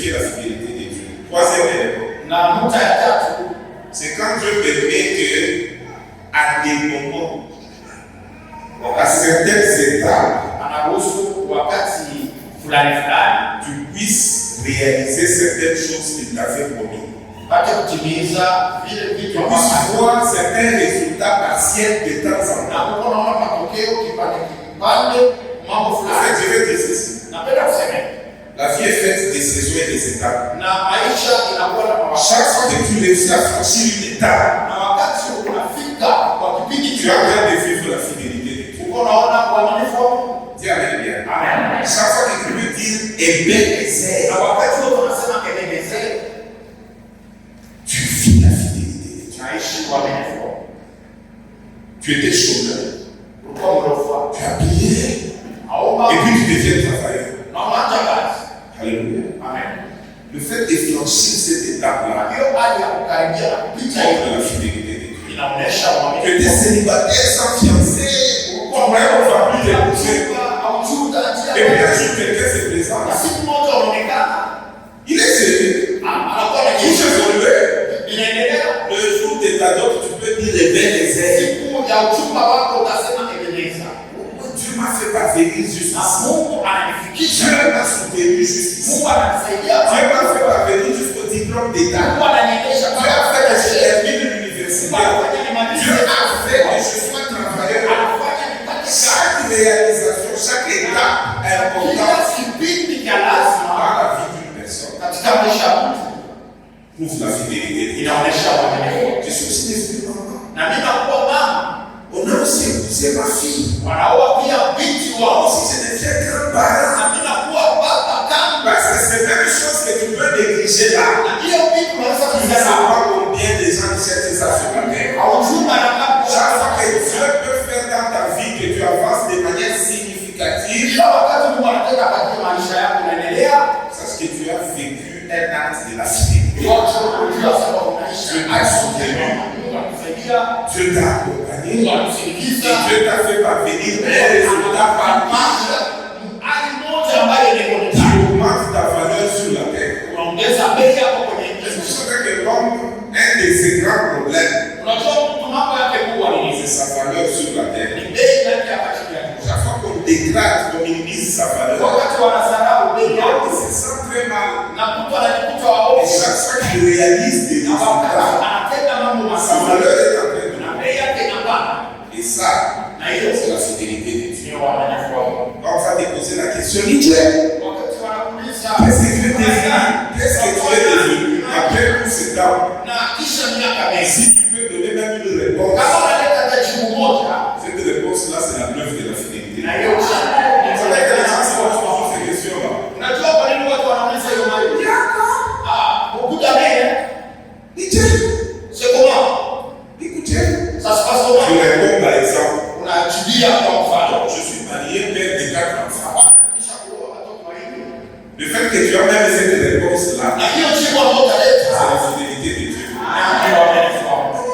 vérifier la fidélité de Dieu. Troisième élément. C'est quand Dieu permet que, à des moments, à certaines étapes, tu puisses réaliser certaines choses qu'il t'a fait promis. Tu puisses voir certains résultats partiels de temps en temps. En fait, je vais dire ceci. La vie est faite des saisons et des étapes. Chaque fois que tu réussis à franchir une étape, tu as bien de vivre la fidélité de Dieu. Dis Amen bien. Chaque fois que tu veux dire Ebenezer, tu vis la fidélité de Dieu. Tu étais chômeur. Tu as payé. Et puis tu deviens travailleur. Alléluia. Amen. Le fait de franchir cette étape-là montre la fidélité de Dieu. Tu étais célibataire sans fiancé. On va plus t'épouser. Et puis un jour, quelqu'un se présente. Il est sérieux. Il se relevé. Le jour de ta dot, tu peux dire les belles airs. Dieu m'a fait parvenir jusqu'ici. Dieu m'a soutenu jusqu'ici. Dieu m'a fait parvenir jusqu'au diplôme d'État. Dieu a fait que je termine l'université. Dieu a fait que je sois travailleur. Chaque réalisation, chaque étape est importante dans la vie d'une personne. Prouve la fidélité. Je suis aussi l'esprit maman. On a aussi épousé ma fille. Si je deviens grand-parent. Parce que c'est même chose que tu peux négliger là. Tu ne sais pas combien de gens cherchent ça sur la terre. Chaque fois que Dieu peut faire dans ta vie que tu avances de manière significative, sache que tu as vécu un acte de la fidélité. Dieu t'a soutenu. Dieu t'a accompagné. Et Dieu t'a fait parvenir des résultats parmi. Tu augmentes ta valeur sur la terre. C'est pour ça que l'homme, un de ses grands problèmes, c'est sa valeur sur la terre. Chaque fois qu'on dégrade, qu'on minimise sa valeur, il se sent très mal. Et chaque fois qu'il réalise des résultats, sa valeur est en train de monter. Et ça, c'est la fidélité de Dieu. Quand on va te poser la question, qu'est-ce que tu es devenu? Qu'est-ce que tu es devenu après tout ce temps? Si tu peux donner même une réponse, cette réponse-là, c'est la preuve de la fidélité. Vous savez que les gens se posent toujours ces questions-là. C'est comment? Écoutez, Ça se passe comment? je réponds par exemple. Tu dis à ton enfant. Je suis marié, père de 4 enfants. Le fait que tu as même cette réponse-là, c'est la fidélité.